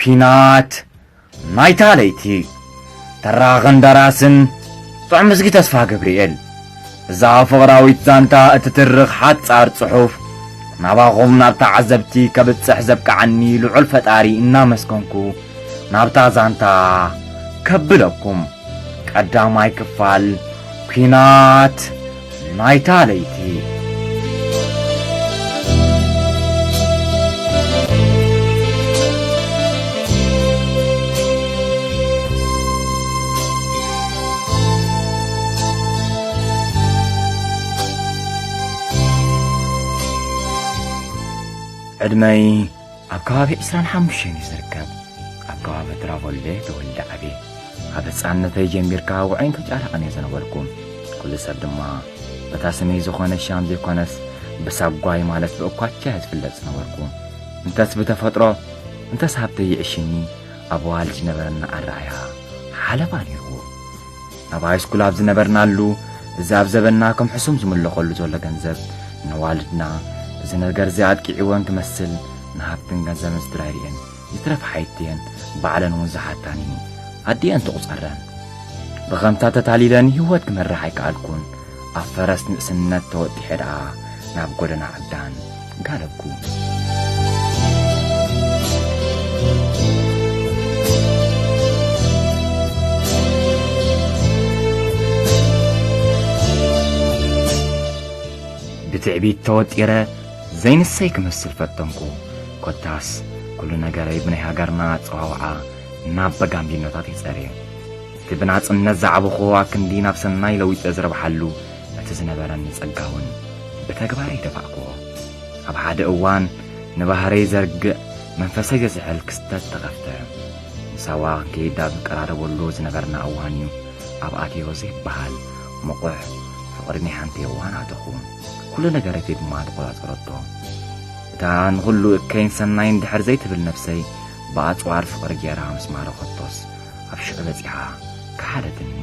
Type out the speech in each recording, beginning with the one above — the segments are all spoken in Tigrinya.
ፒናት ናይታ ለይቲ ተራኸን ደራስን ጥዑም ዝጊ ተስፋ ገብርኤል እዛ ፍቕራዊት ዛንታ እትትርኽ ሓጻር ጽሑፍ ናባኹም ናብታ ዓዘብቲ ከብጽሕ ዘብቅዓኒ ልዑል ፈጣሪ እናመስገንኩ ናብታ ዛንታ ከብለኩም ቀዳማይ ክፋል ፒናት ናይታ ለይቲ ዕድመይ ኣብ ከባቢ 25 ይዝርከብ ኣብ ከባቢ ትራቮሌ ተወልደ ዓቤ ኣብ ህፃንነተይ ጀሚርካ ውዕይን ተጫላቐን እየ ዝነበርኩ ኩሉ ሰብ ድማ በታ ስመይ ዝኾነ ሻም ዘይኮነስ ብሳጓይ ማለት ብእኳቻ ዝፍለጥ ዝነበርኩ እንተስ ብተፈጥሮ እንተስ ሃብተይ ይዕሽኒ ኣብ ዋልድ ዝነበረና ኣረኣያ ሓለባ ነይሩ ኣብ ሃይስኩል ኣብ ዝነበርናሉ እዚ ኣብ ዘበና ከም ሕሱም ዝምለኸሉ ዘሎ ገንዘብ ንዋልድና እዚ ነገር እዚ ኣጥቂዕወን ክመስል ንሃብትን ገንዘብን ዝትራይርየን ይትረፍ ሓይትየን ባዕለን እውን ዝሓታኒ ኣዲአን ትቑፀረን ብኸምታ ተታሊለን ህይወት ክመራሕ ኣይከኣልኩን ኣብ ፈረስ ንእስነት ተወጢሐ ደኣ ናብ ጎደና ዓዳን ጋለብኩ ብትዕቢት ተወጢረ ዘይንሰይ ክመስል ፈተንኩ ኮታስ ኩሉ ነገረይ ብናይ ሃገርና ፀዋውዓ ናብ በጋምቢኖታት ይጸርየ እቲ ብናጽነት ዝዓበኹ ኣክንዲ ናብ ሰናይ ለዊጠ ዝረብሓሉ እቲ ዝነበረኒ ጸጋውን ብተግባረይ ደፋእክዎ ኣብ ሓደ እዋን ንባህረይ ዘርግእ መንፈሰይ ዘስሕል ክስተት ተኸፍተ ንሰዋ ከይዳ ዝቀራረበሉ ዝነበርና እዋን እዩ ኣብ ኣትዮ ዘይበሃል ምቑሕ ፍቕሪ ናይ ሓንቲ እዋን ኣተኹ ኩሉ ነገረተይ ድማ ተቆጻጸረቶ እታ ንኹሉ እከይን ሰናይን ድሕር ዘይትብል ነፍሰይ ብኣጽዋር ፍቕሪ ጌራ ምስ ማረኸቶስ ኣብ ሽዑ በፂሓ ካሓደትኒ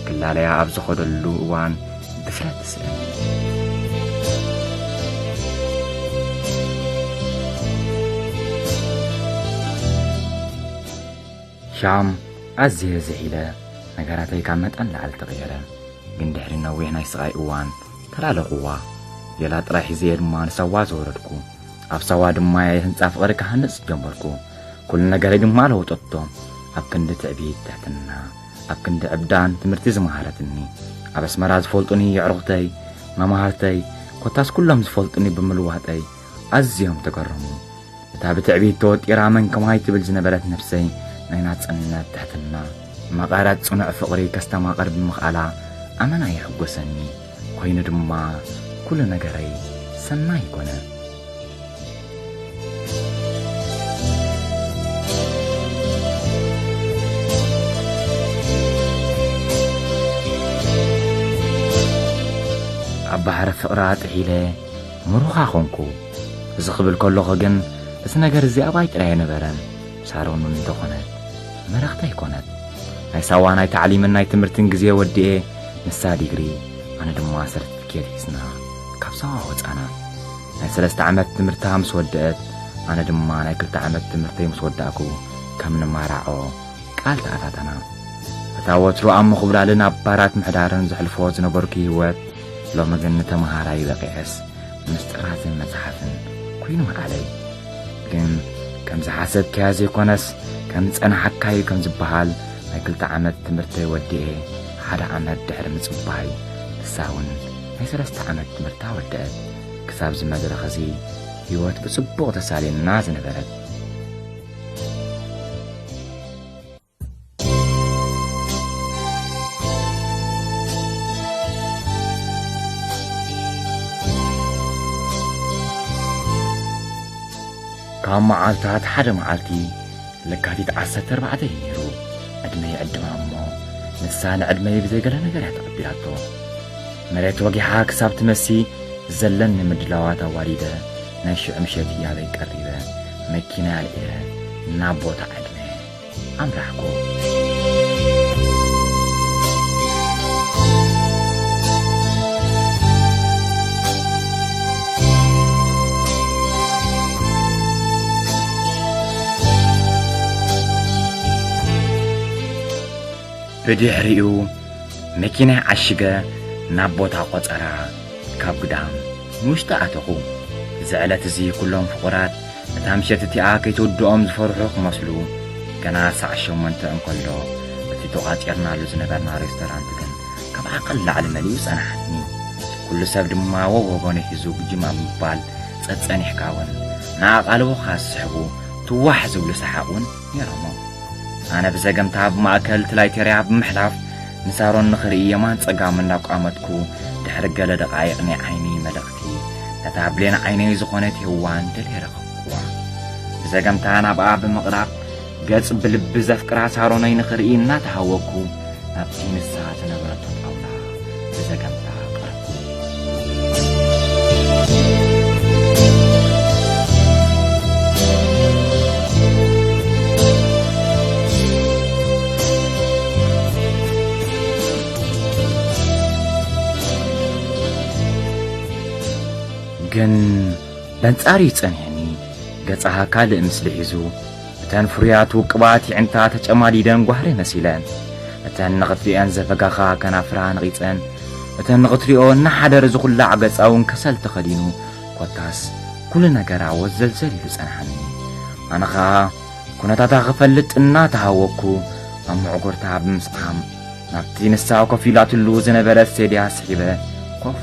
ክላለያ ኣብ ዝኸደሉ እዋን ድፍረት ትስእን ሻም ኣዝየ ዘሒለ ነገራተይ ካብ መጠን ላዕሊ ተቐየረ ግን ድሕሪ ነዊሕ ናይ ስቓይ እዋን ተላለኽዋ የላ ጥራሕ ሒዘ ድማ ንሰዋ ዘወረድኩ ኣብ ሰዋ ድማ የህንፃ ፍቕሪ ክሃንጽ ጀመርኩ ኩሉ ነገረይ ድማ ለውጠቶ ኣብ ክንዲ ትዕቢት ትሕትና ኣብ ክንዲ ዕብዳን ትምህርቲ ዝመሃረትኒ ኣብ ኣስመራ ዝፈልጡኒ የዕሩኽተይ መማሃርተይ ኮታስ ኩሎም ዝፈልጡኒ ብምልዋጠይ ኣዝዮም ተገረሙ እታ ብትዕቢት ተወጢራ መንከማይ ትብል ዝነበረት ነፍሰይ ናይ ናጽነት ትሕትና መቓረት ጽኑዕ ፍቕሪ ከስተማቐር ብምኽኣላ ኣመና ይሕጐሰኒ ኮይኑ ድማ ኩሉ ነገረይ ሰናይ ኮነ ኣብ ባሕረ ፍቕራ ጥሒለ ምሩኻ ኾንኩ እዚ ኽብል ከለኹ ግን እዚ ነገር እዚ ኣባይ ጥራይ ነበረን ሳሮኑን እንተኾነት መረኽቲ ኣይኮነት ናይ ሳዋ ናይ ተዕሊምን ናይ ትምህርትን ግዜ ወዲኤ ንሳ ዲግሪ ኣነ ድማ ሰርቲፊኬት ሒዝና ካብ ሰዋ ወፃና ናይ 3 ዓመት ትምህርታ ምስ ወድአት ኣነ ድማ ናይ 2 ዓመት ትምህርተይ ምስ ወዳእኩ ከም ንማራዖ ቃል ተኣታተና እታ ወትሩ ኣብ ምኽብላልን ኣብ ባራት ምሕዳርን ዘሕልፎ ዝነበርኩ ህይወት ሎሚ ግን ንተምሃራይ በቂዐስ ምስጢራትን መጽሓፍን ኮይኑ መዓለይ ግን ከም ዝሓሰብክያ ዘይኮነስ ከም ጸናሕካዩ ከም ዝበሃል ናይ 2 ዓመት ትምህርተይ ወዲኤ 1 ዓመት ድሕሪ ምጽባይ ንሳውን ናይ 3 ዓመት ትምህርታ ወድአት ክሳብ ዝመድረኽ እዚ ህይወት ብጽቡቕ ተሳሊና ዝነበረት ካብ መዓልታት ሓደ መዓልቲ ለካቲት 14 ነይሩ ዕድመይ ዕድማ እሞ ንሳ ንዕድመይ ብዘይገለ ነገር ተቐቢላቶ መሬት ወጊሓ ክሳብ ትመሲ ዘለኒ ምድላዋት ኣዋሪደ ናይ ሽዑ ምሸት እያለይ ቀሪበ መኪና ኣልዒለ ናብ ቦታ ዕድመ ኣምራሕኩ بدحريو مكينة عشقة نابوتا قطرة كاب قدام مشتا أتقو زعلت زي كلهم فقرات تامشت تياكي تودوهم زفرحوك مسلو كنا سعشو منت انقلو تتوقات يرنا لزنبرنا ريستورانت كن كاب عقل على مليوس أنا حتني كل سبب ما وغوني حزوب جمع مبال تتساني حكاون ناقالو خاص حبو توحزو لسحاقون يرمو أنا بزاقم تاب ما أكلت لاي تريعب محلاف نسارون نخري يمان تساقام من لاق آمدكو دحرق لدقايقني عيني ملغتي تتاب لين عيني زخونتي هوان دلي رخبوا بزاقم تانا بقاب مقراق قاس بلب زفكرا ساروني نخري إنا تهوكو نبتين الساعة نبرتو الأولا بزاقم تاب قربو جن بنتاري تسنيني قصها كالئ مثل حزو اتان فريات وقبات عنتا تجمالي دن غهري مسيلان اتان نغطريان زفقاخا كنافران غيصن اتان نغطريو نحدر زخلا عقصاون كسل تخدينو كوتاس كل نجر عوز زلزل يصنحني انا خا كنتا تغفلت ان تهوكو ام عقرتها بمسقام نبتي نساو كفيلات اللوز نبرت سيديا سحيبه كوف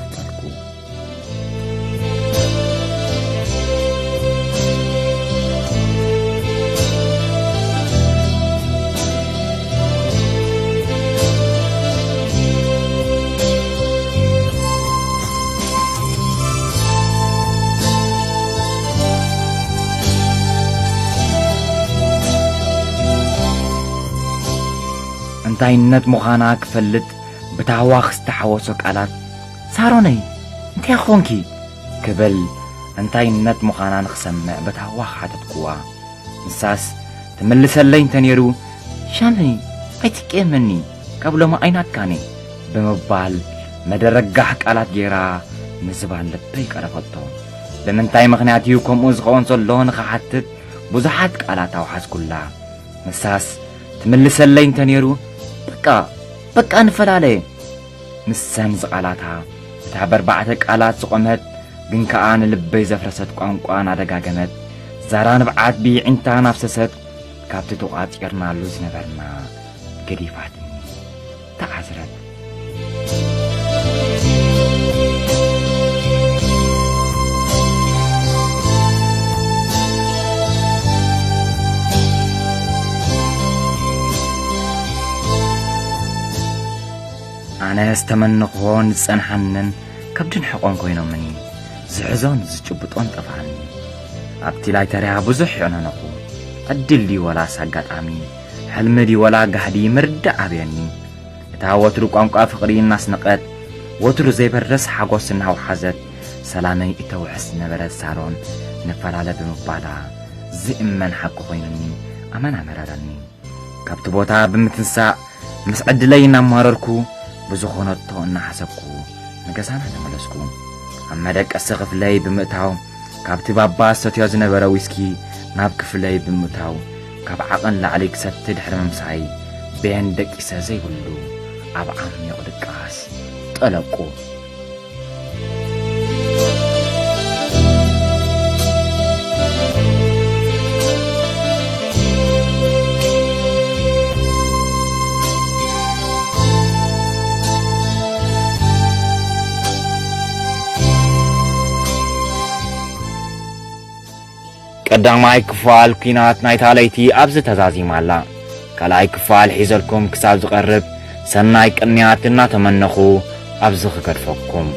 انتاينت مخانا كفلت بتعواخ استحوصك على ساروني انت يا خونكي كبل انتاينت مخانا نخسمع بتعواخ حتتقوا نساس تملس اللين تنيرو شامني ايتك مني قبل ما اينات كاني بمبال مدرقحك على جيرا نزبان لبي قرفتو بمنتاي مخنياتيو كم ازغون صلون خحتت بزحات على توحز كلها نساس تملس اللين تنيرو بقى نفلالي مسان زقالاتها تعبر بعتك قالات زقمت ግን ከዓ ንልበይ ዘፍረሰት ቋንቋን ኣደጋገመት ዛራን ብዓት ቢዕንታ ናፍሰሰት ካብቲ ተቋፂርናሉ ዝነበርና ገዲፋትኒ ተዓዝረት أنا استمنقون زنحنن كبدن حقون كوينومني زعزون زجبطون طفعني أبتي لاي تريها بزح يعننقو أدلي ولا ساقات عمي حلمدي ولا قهدي مردع بيني إتا وترو قانقا فقري الناس نقات وترو زي برس حقوسنا وحزت سلامي إتو حسن برد سارون نفرالة بمبالا زئمن حقو كوينوني أمانا مرارني كبتبوتا بمتنساء مسعد لينا مارركو بزخونتو ان حسبكو نغسانا تملسكو اما دق اسقف لاي بمتاو كابتي بابا ستيو زنبره ويسكي ناب كفلاي بمتاو كاب عقن لعليك ستد حرم مساي بين دقيسه زي كله اب عم يقدقاس طلقو قداماي كفال كينات نايتاليتي ابز تزازيمالا كلاي كفال حيزلكم كساب زقرب سناي قنياتنا تمنخو ابز خكرفكم